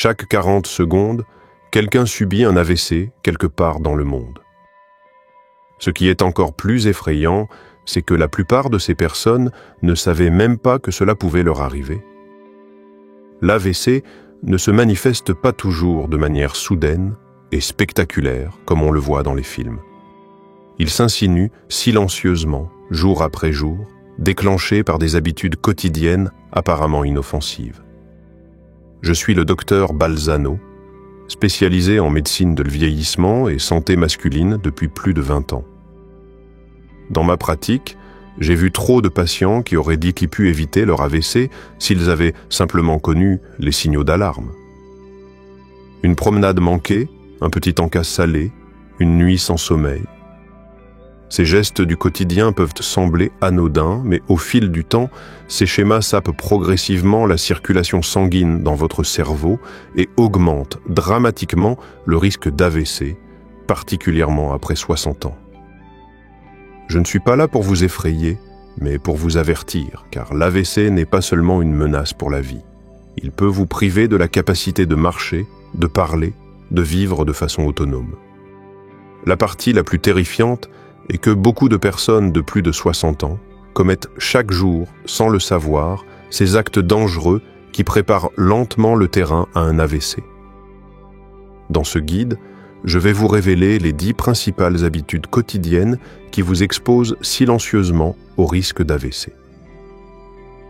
Chaque 40 secondes, quelqu'un subit un AVC quelque part dans le monde. Ce qui est encore plus effrayant, c'est que la plupart de ces personnes ne savaient même pas que cela pouvait leur arriver. L'AVC ne se manifeste pas toujours de manière soudaine et spectaculaire comme on le voit dans les films. Il s'insinue silencieusement, jour après jour, déclenché par des habitudes quotidiennes apparemment inoffensives. Je suis le docteur Balzano, spécialisé en médecine de vieillissement et santé masculine depuis plus de 20 ans. Dans ma pratique, j'ai vu trop de patients qui auraient dit qu'ils pu éviter leur AVC s'ils avaient simplement connu les signaux d'alarme. Une promenade manquée, un petit encas salé, une nuit sans sommeil. Ces gestes du quotidien peuvent sembler anodins, mais au fil du temps, ces schémas sapent progressivement la circulation sanguine dans votre cerveau et augmentent dramatiquement le risque d'AVC, particulièrement après 60 ans. Je ne suis pas là pour vous effrayer, mais pour vous avertir, car l'AVC n'est pas seulement une menace pour la vie. Il peut vous priver de la capacité de marcher, de parler, de vivre de façon autonome. La partie la plus terrifiante est que beaucoup de personnes de plus de 60 ans commettent chaque jour, sans le savoir, ces actes dangereux qui préparent lentement le terrain à un AVC. Dans ce guide, je vais vous révéler les 10 principales habitudes quotidiennes qui vous exposent silencieusement au risque d'AVC.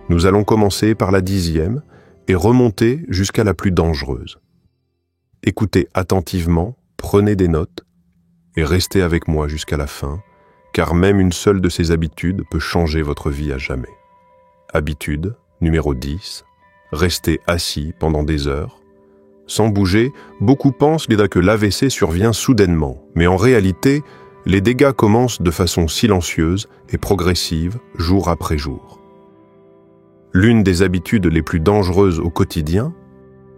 Nous allons commencer par la 10e et remonter jusqu'à la plus dangereuse. Écoutez attentivement, prenez des notes et restez avec moi jusqu'à la fin, car même une seule de ces habitudes peut changer votre vie à jamais. Habitude numéro 10, restez assis pendant des heures. Sans bouger, beaucoup pensent que l'AVC survient soudainement, mais en réalité, les dégâts commencent de façon silencieuse et progressive, jour après jour. L'une des habitudes les plus dangereuses au quotidien,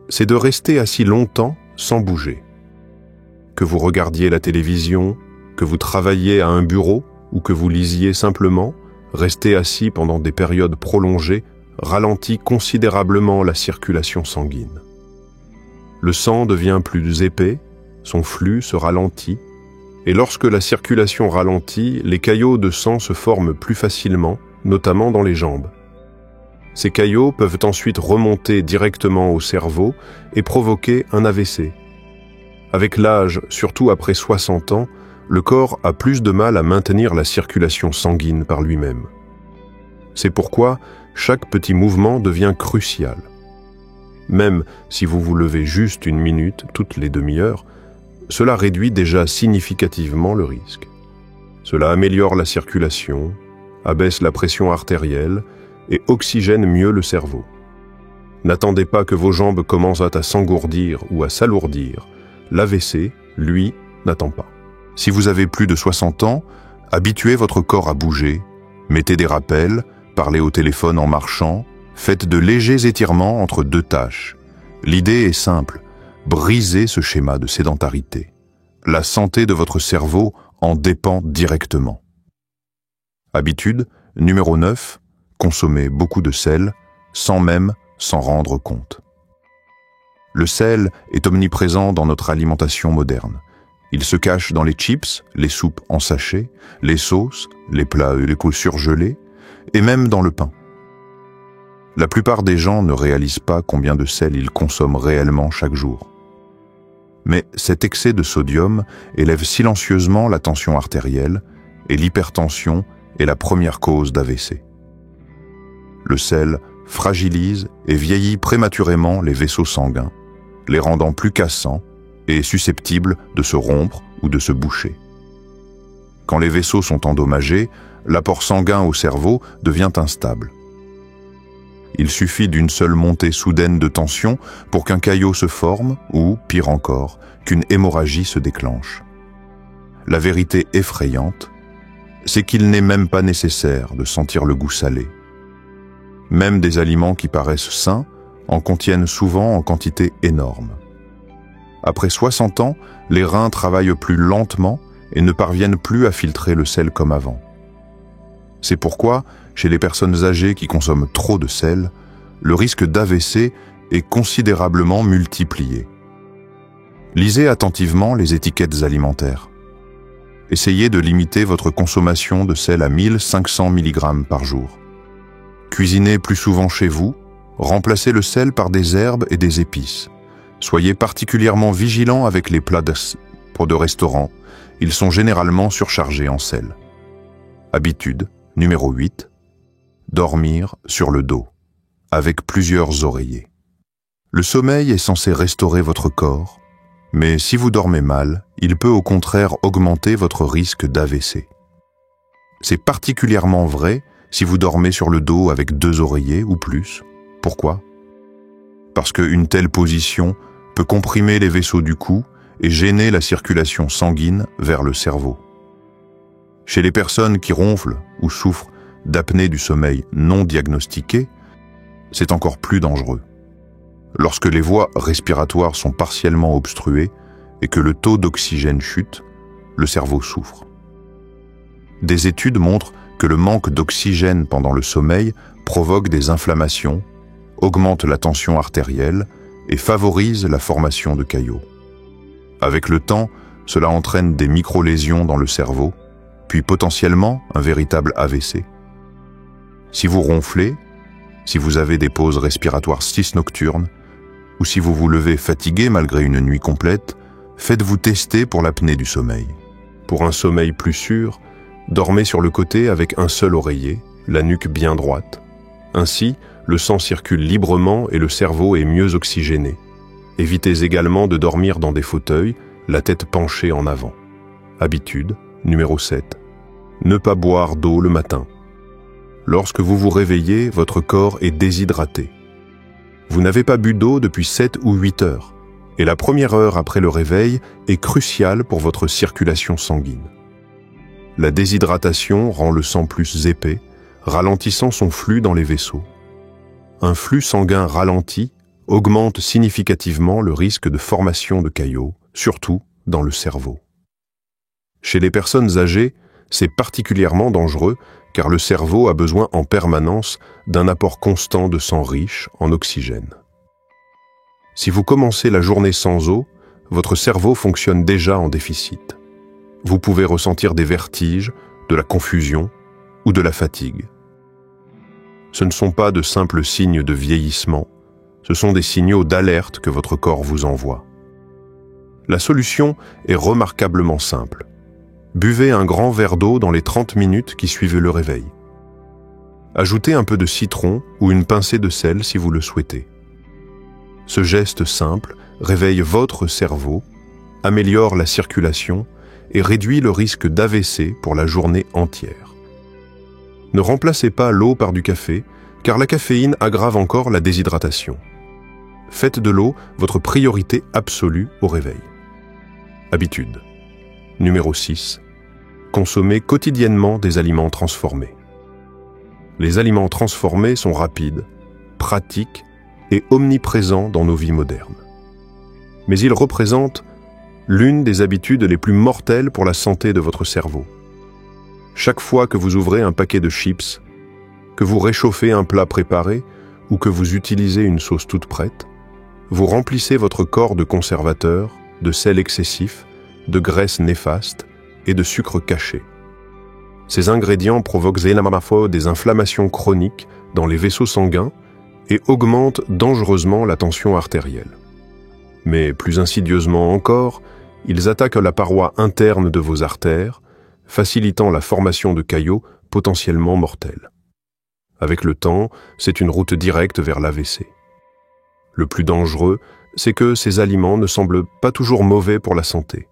c'est de rester assis longtemps sans bouger. Que vous regardiez la télévision, que vous travailliez à un bureau ou que vous lisiez simplement, rester assis pendant des périodes prolongées ralentit considérablement la circulation sanguine. Le sang devient plus épais, son flux se ralentit, et lorsque la circulation ralentit, les caillots de sang se forment plus facilement, notamment dans les jambes. Ces caillots peuvent ensuite remonter directement au cerveau et provoquer un AVC. Avec l'âge, surtout après 60 ans, le corps a plus de mal à maintenir la circulation sanguine par lui-même. C'est pourquoi chaque petit mouvement devient crucial. Même si vous vous levez juste une minute toutes les demi-heures, cela réduit déjà significativement le risque. Cela améliore la circulation, abaisse la pression artérielle et oxygène mieux le cerveau. N'attendez pas que vos jambes commencent à s'engourdir ou à s'alourdir. L'AVC, lui, n'attend pas. Si vous avez plus de 60 ans, habituez votre corps à bouger, mettez des rappels, parlez au téléphone en marchant, faites de légers étirements entre 2 tâches. L'idée est simple, brisez ce schéma de sédentarité. La santé de votre cerveau en dépend directement. Habitude numéro 9, consommez beaucoup de sel, sans même s'en rendre compte. Le sel est omniprésent dans notre alimentation moderne. Il se cache dans les chips, les soupes en sachet, les sauces, les plats surgelés, et même dans le pain. La plupart des gens ne réalisent pas combien de sel ils consomment réellement chaque jour. Mais cet excès de sodium élève silencieusement la tension artérielle et l'hypertension est la première cause d'AVC. Le sel fragilise et vieillit prématurément les vaisseaux sanguins, les rendant plus cassants et susceptibles de se rompre ou de se boucher. Quand les vaisseaux sont endommagés, l'apport sanguin au cerveau devient instable. Il suffit d'une seule montée soudaine de tension pour qu'un caillot se forme ou, pire encore, qu'une hémorragie se déclenche. La vérité effrayante, c'est qu'il n'est même pas nécessaire de sentir le goût salé. Même des aliments qui paraissent sains en contiennent souvent en quantité énorme. Après 60 ans, les reins travaillent plus lentement et ne parviennent plus à filtrer le sel comme avant. C'est pourquoi, chez les personnes âgées qui consomment trop de sel, le risque d'AVC est considérablement multiplié. Lisez attentivement les étiquettes alimentaires. Essayez de limiter votre consommation de sel à 1500 mg par jour. Cuisinez plus souvent chez vous, remplacez le sel par des herbes et des épices. Soyez particulièrement vigilant avec les plats de restaurant, ils sont généralement surchargés en sel. Habitude numéro 8. Dormir sur le dos, avec plusieurs oreillers. Le sommeil est censé restaurer votre corps, mais si vous dormez mal, il peut au contraire augmenter votre risque d'AVC. C'est particulièrement vrai si vous dormez sur le dos avec 2 oreillers ou plus. Pourquoi? Parce qu'une telle position peut comprimer les vaisseaux du cou et gêner la circulation sanguine vers le cerveau. Chez les personnes qui ronflent ou souffrent d'apnée du sommeil non diagnostiquée, c'est encore plus dangereux. Lorsque les voies respiratoires sont partiellement obstruées et que le taux d'oxygène chute, le cerveau souffre. Des études montrent que le manque d'oxygène pendant le sommeil provoque des inflammations, augmente la tension artérielle et favorise la formation de caillots. Avec le temps, cela entraîne des micro-lésions dans le cerveau, puis potentiellement un véritable AVC. Si vous ronflez, si vous avez des pauses respiratoires nocturnes, ou si vous vous levez fatigué malgré une nuit complète, faites-vous tester pour l'apnée du sommeil. Pour un sommeil plus sûr, dormez sur le côté avec un seul oreiller, la nuque bien droite. Ainsi, le sang circule librement et le cerveau est mieux oxygéné. Évitez également de dormir dans des fauteuils, la tête penchée en avant. Habitude numéro 7. Ne pas boire d'eau le matin. Lorsque vous vous réveillez, votre corps est déshydraté. Vous n'avez pas bu d'eau depuis 7 ou 8 heures, et la première heure après le réveil est cruciale pour votre circulation sanguine. La déshydratation rend le sang plus épais, ralentissant son flux dans les vaisseaux. Un flux sanguin ralenti augmente significativement le risque de formation de caillots, surtout dans le cerveau. Chez les personnes âgées, c'est particulièrement dangereux car le cerveau a besoin en permanence d'un apport constant de sang riche en oxygène. Si vous commencez la journée sans eau, votre cerveau fonctionne déjà en déficit. Vous pouvez ressentir des vertiges, de la confusion ou de la fatigue. Ce ne sont pas de simples signes de vieillissement, ce sont des signaux d'alerte que votre corps vous envoie. La solution est remarquablement simple. Buvez un grand verre d'eau dans les 30 minutes qui suivent le réveil. Ajoutez un peu de citron ou une pincée de sel si vous le souhaitez. Ce geste simple réveille votre cerveau, améliore la circulation et réduit le risque d'AVC pour la journée entière. Ne remplacez pas l'eau par du café, car la caféine aggrave encore la déshydratation. Faites de l'eau votre priorité absolue au réveil. Habitude numéro 6. Consommez quotidiennement des aliments transformés. Les aliments transformés sont rapides, pratiques et omniprésents dans nos vies modernes. Mais ils représentent l'une des habitudes les plus mortelles pour la santé de votre cerveau. Chaque fois que vous ouvrez un paquet de chips, que vous réchauffez un plat préparé ou que vous utilisez une sauce toute prête, vous remplissez votre corps de conservateurs, de sel excessif, de graisses néfastes et de sucre caché. Ces ingrédients provoquent des inflammations chroniques dans les vaisseaux sanguins et augmentent dangereusement la tension artérielle. Mais plus insidieusement encore, ils attaquent la paroi interne de vos artères, facilitant la formation de caillots potentiellement mortels. Avec le temps, c'est une route directe vers l'AVC. Le plus dangereux, c'est que ces aliments ne semblent pas toujours mauvais pour la santé.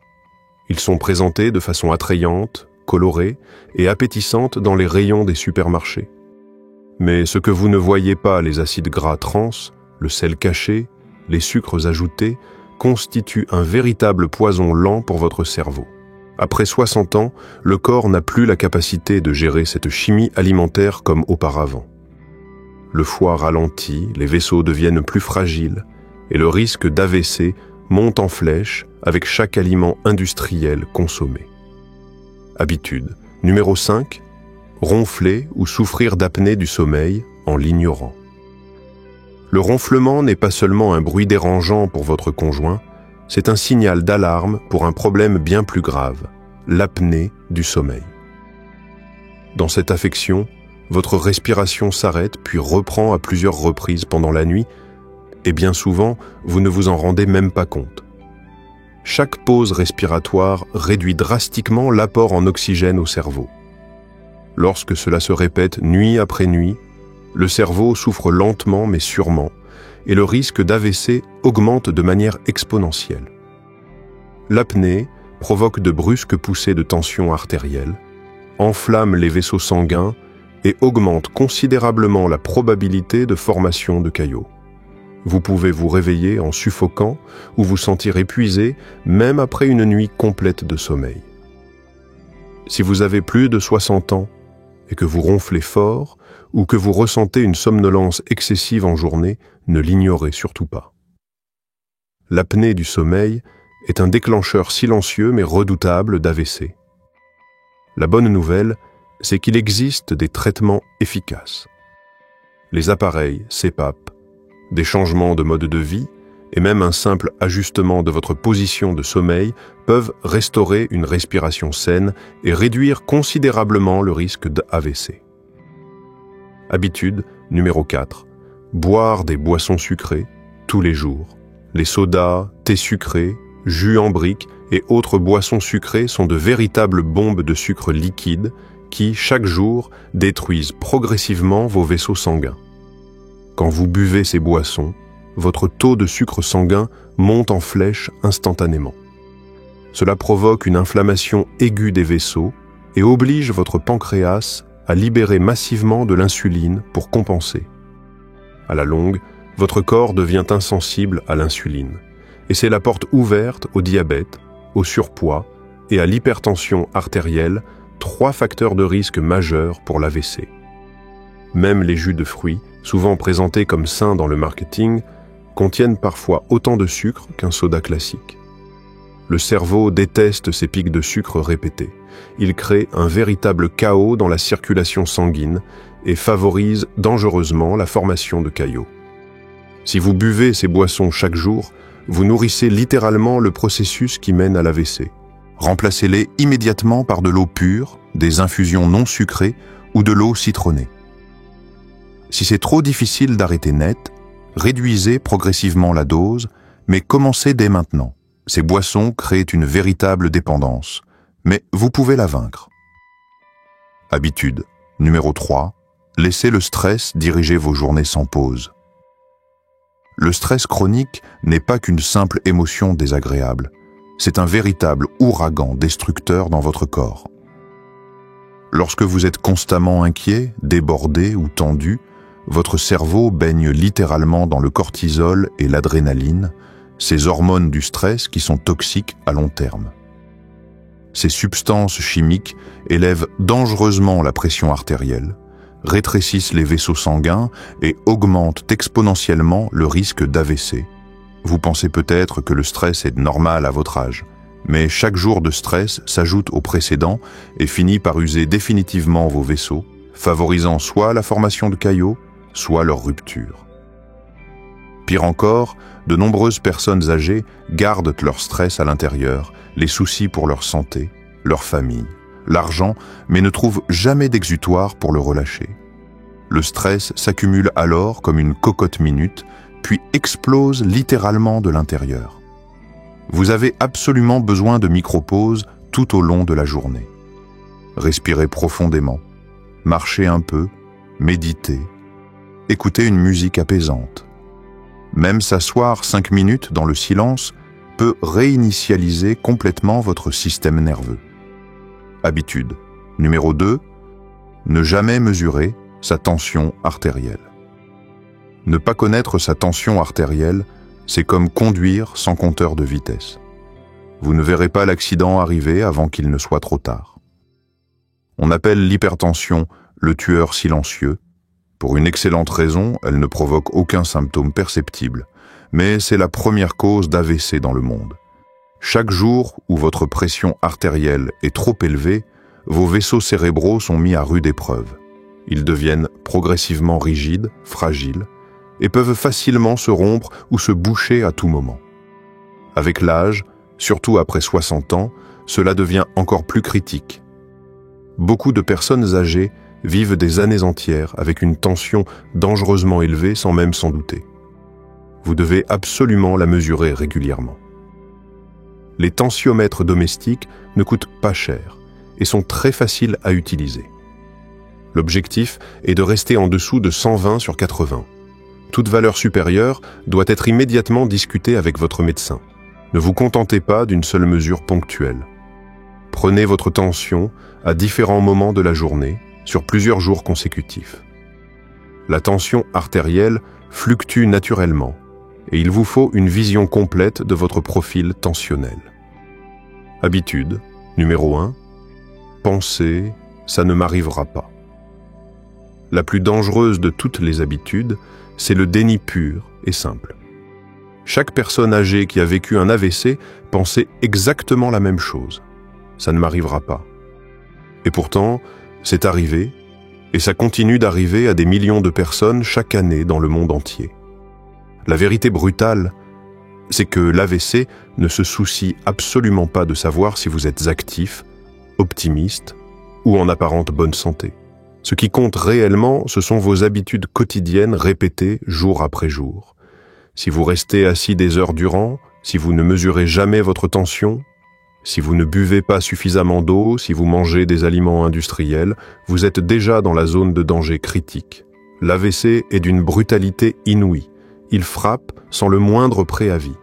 Ils sont présentés de façon attrayante, colorée et appétissante dans les rayons des supermarchés. Mais ce que vous ne voyez pas, les acides gras trans, le sel caché, les sucres ajoutés, constituent un véritable poison lent pour votre cerveau. Après 60 ans, le corps n'a plus la capacité de gérer cette chimie alimentaire comme auparavant. Le foie ralentit, les vaisseaux deviennent plus fragiles et le risque d'AVC monte en flèche avec chaque aliment industriel consommé. Habitude numéro 5. Ronfler ou souffrir d'apnée du sommeil en l'ignorant. Le ronflement n'est pas seulement un bruit dérangeant pour votre conjoint, c'est un signal d'alarme pour un problème bien plus grave, l'apnée du sommeil. Dans cette affection, votre respiration s'arrête puis reprend à plusieurs reprises pendant la nuit, et bien souvent, vous ne vous en rendez même pas compte. Chaque pause respiratoire réduit drastiquement l'apport en oxygène au cerveau. Lorsque cela se répète nuit après nuit, le cerveau souffre lentement mais sûrement, et le risque d'AVC augmente de manière exponentielle. L'apnée provoque de brusques poussées de tension artérielle, enflamme les vaisseaux sanguins et augmente considérablement la probabilité de formation de caillots. Vous pouvez vous réveiller en suffoquant ou vous sentir épuisé même après une nuit complète de sommeil. Si vous avez plus de 60 ans et que vous ronflez fort ou que vous ressentez une somnolence excessive en journée, ne l'ignorez surtout pas. L'apnée du sommeil est un déclencheur silencieux mais redoutable d'AVC. La bonne nouvelle, c'est qu'il existe des traitements efficaces. Les appareils CPAP, des changements de mode de vie et même un simple ajustement de votre position de sommeil peuvent restaurer une respiration saine et réduire considérablement le risque d'AVC. Habitude numéro 4. Boire des boissons sucrées tous les jours. Les sodas, thés sucrés, jus en briques et autres boissons sucrées sont de véritables bombes de sucre liquide qui, chaque jour, détruisent progressivement vos vaisseaux sanguins. Quand vous buvez ces boissons, votre taux de sucre sanguin monte en flèche instantanément. Cela provoque une inflammation aiguë des vaisseaux et oblige votre pancréas à libérer massivement de l'insuline pour compenser. À la longue, votre corps devient insensible à l'insuline, et c'est la porte ouverte au diabète, au surpoids et à l'hypertension artérielle, 3 facteurs de risque majeurs pour l'AVC. Même les jus de fruits, souvent présentés comme sains dans le marketing, contiennent parfois autant de sucre qu'un soda classique. Le cerveau déteste ces pics de sucre répétés. Il crée un véritable chaos dans la circulation sanguine et favorise dangereusement la formation de caillots. Si vous buvez ces boissons chaque jour, vous nourrissez littéralement le processus qui mène à l'AVC. Remplacez-les immédiatement par de l'eau pure, des infusions non sucrées ou de l'eau citronnée. Si c'est trop difficile d'arrêter net, réduisez progressivement la dose, mais commencez dès maintenant. Ces boissons créent une véritable dépendance, mais vous pouvez la vaincre. Habitude numéro 3. Laissez le stress diriger vos journées sans pause. Le stress chronique n'est pas qu'une simple émotion désagréable. C'est un véritable ouragan destructeur dans votre corps. Lorsque vous êtes constamment inquiet, débordé ou tendu, votre cerveau baigne littéralement dans le cortisol et l'adrénaline, ces hormones du stress qui sont toxiques à long terme. Ces substances chimiques élèvent dangereusement la pression artérielle, rétrécissent les vaisseaux sanguins et augmentent exponentiellement le risque d'AVC. Vous pensez peut-être que le stress est normal à votre âge, mais chaque jour de stress s'ajoute au précédent et finit par user définitivement vos vaisseaux, favorisant soit la formation de caillots, soit leur rupture. Pire encore, de nombreuses personnes âgées gardent leur stress à l'intérieur, les soucis pour leur santé, leur famille, l'argent, mais ne trouvent jamais d'exutoire pour le relâcher. Le stress s'accumule alors comme une cocotte minute, puis explose littéralement de l'intérieur. Vous avez absolument besoin de micro-pauses tout au long de la journée. Respirez profondément, marchez un peu, méditez, écoutez une musique apaisante. Même s'asseoir 5 minutes dans le silence peut réinitialiser complètement votre système nerveux. Habitude numéro 2. Ne jamais mesurer sa tension artérielle. Ne pas connaître sa tension artérielle, c'est comme conduire sans compteur de vitesse. Vous ne verrez pas l'accident arriver avant qu'il ne soit trop tard. On appelle l'hypertension le tueur silencieux. Pour une excellente raison, elle ne provoque aucun symptôme perceptible, mais c'est la première cause d'AVC dans le monde. Chaque jour où votre pression artérielle est trop élevée, vos vaisseaux cérébraux sont mis à rude épreuve. Ils deviennent progressivement rigides, fragiles, et peuvent facilement se rompre ou se boucher à tout moment. Avec l'âge, surtout après 60 ans, cela devient encore plus critique. Beaucoup de personnes âgées vivent des années entières avec une tension dangereusement élevée sans même s'en douter. Vous devez absolument la mesurer régulièrement. Les tensiomètres domestiques ne coûtent pas cher et sont très faciles à utiliser. L'objectif est de rester en dessous de 120 sur 80. Toute valeur supérieure doit être immédiatement discutée avec votre médecin. Ne vous contentez pas d'une seule mesure ponctuelle. Prenez votre tension à différents moments de la journée, sur plusieurs jours consécutifs. La tension artérielle fluctue naturellement et il vous faut une vision complète de votre profil tensionnel. Habitude, numéro 1. Pensez, ça ne m'arrivera pas. La plus dangereuse de toutes les habitudes, c'est le déni pur et simple. Chaque personne âgée qui a vécu un AVC pensait exactement la même chose. Ça ne m'arrivera pas. Et pourtant, c'est arrivé, et ça continue d'arriver à des millions de personnes chaque année dans le monde entier. La vérité brutale, c'est que l'AVC ne se soucie absolument pas de savoir si vous êtes actif, optimiste ou en apparente bonne santé. Ce qui compte réellement, ce sont vos habitudes quotidiennes répétées jour après jour. Si vous restez assis des heures durant, si vous ne mesurez jamais votre tension, si vous ne buvez pas suffisamment d'eau, si vous mangez des aliments industriels, vous êtes déjà dans la zone de danger critique. L'AVC est d'une brutalité inouïe. Il frappe sans le moindre préavis.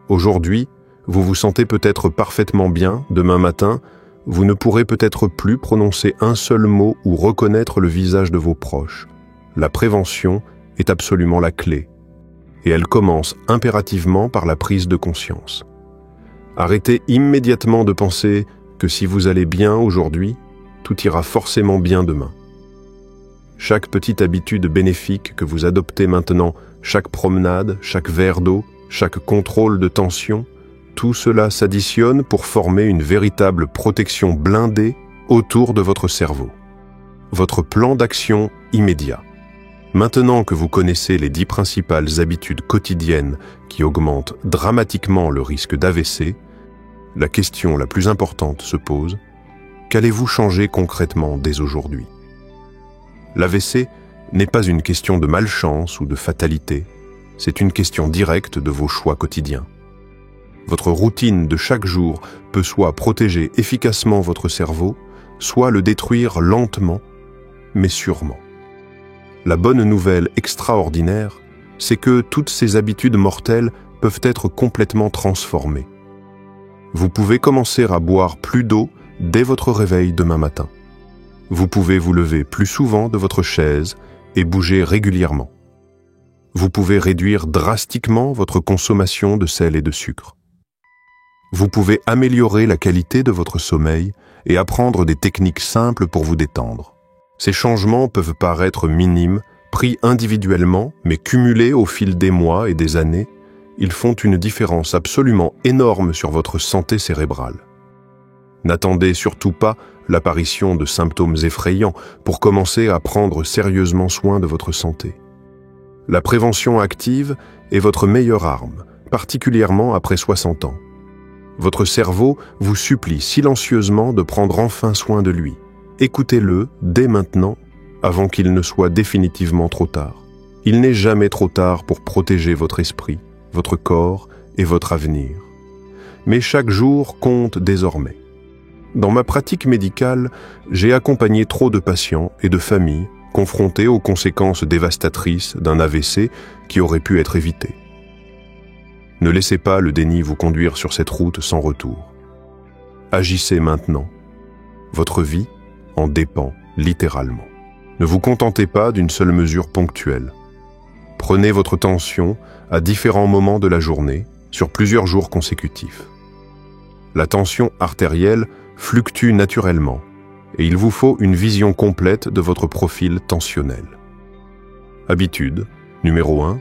Aujourd'hui, vous vous sentez peut-être parfaitement bien, demain matin, vous ne pourrez peut-être plus prononcer un seul mot ou reconnaître le visage de vos proches. La prévention est absolument la clé. Et elle commence impérativement par la prise de conscience. Arrêtez immédiatement de penser que si vous allez bien aujourd'hui, tout ira forcément bien demain. Chaque petite habitude bénéfique que vous adoptez maintenant, chaque promenade, chaque verre d'eau, chaque contrôle de tension, tout cela s'additionne pour former une véritable protection blindée autour de votre cerveau. Votre plan d'action immédiat. Maintenant que vous connaissez les 10 principales habitudes quotidiennes qui augmentent dramatiquement le risque d'AVC, la question la plus importante se pose, qu'allez-vous changer concrètement dès aujourd'hui ? L'AVC n'est pas une question de malchance ou de fatalité, c'est une question directe de vos choix quotidiens. Votre routine de chaque jour peut soit protéger efficacement votre cerveau, soit le détruire lentement, mais sûrement. La bonne nouvelle extraordinaire, c'est que toutes ces habitudes mortelles peuvent être complètement transformées. Vous pouvez commencer à boire plus d'eau dès votre réveil demain matin. Vous pouvez vous lever plus souvent de votre chaise et bouger régulièrement. Vous pouvez réduire drastiquement votre consommation de sel et de sucre. Vous pouvez améliorer la qualité de votre sommeil et apprendre des techniques simples pour vous détendre. Ces changements peuvent paraître minimes, pris individuellement, mais cumulés au fil des mois et des années, ils font une différence absolument énorme sur votre santé cérébrale. N'attendez surtout pas l'apparition de symptômes effrayants pour commencer à prendre sérieusement soin de votre santé. La prévention active est votre meilleure arme, particulièrement après 60 ans. Votre cerveau vous supplie silencieusement de prendre enfin soin de lui. Écoutez-le dès maintenant, avant qu'il ne soit définitivement trop tard. Il n'est jamais trop tard pour protéger votre esprit, votre corps et votre avenir. Mais chaque jour compte désormais. Dans ma pratique médicale, j'ai accompagné trop de patients et de familles confrontés aux conséquences dévastatrices d'un AVC qui aurait pu être évité. Ne laissez pas le déni vous conduire sur cette route sans retour. Agissez maintenant. Votre vie en dépend littéralement. Ne vous contentez pas d'une seule mesure ponctuelle. Prenez votre tension à différents moments de la journée, sur plusieurs jours consécutifs. La tension artérielle fluctue naturellement et il vous faut une vision complète de votre profil tensionnel. Habitude, numéro 1.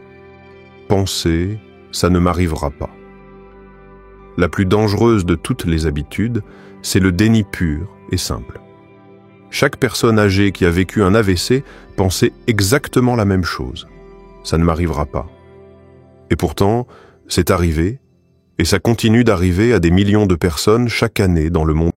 Pensez, ça ne m'arrivera pas. La plus dangereuse de toutes les habitudes, c'est le déni pur et simple. Chaque personne âgée qui a vécu un AVC pensait exactement la même chose. ça ne m'arrivera pas. Et pourtant, c'est arrivé, et ça continue d'arriver à des millions de personnes chaque année dans le monde.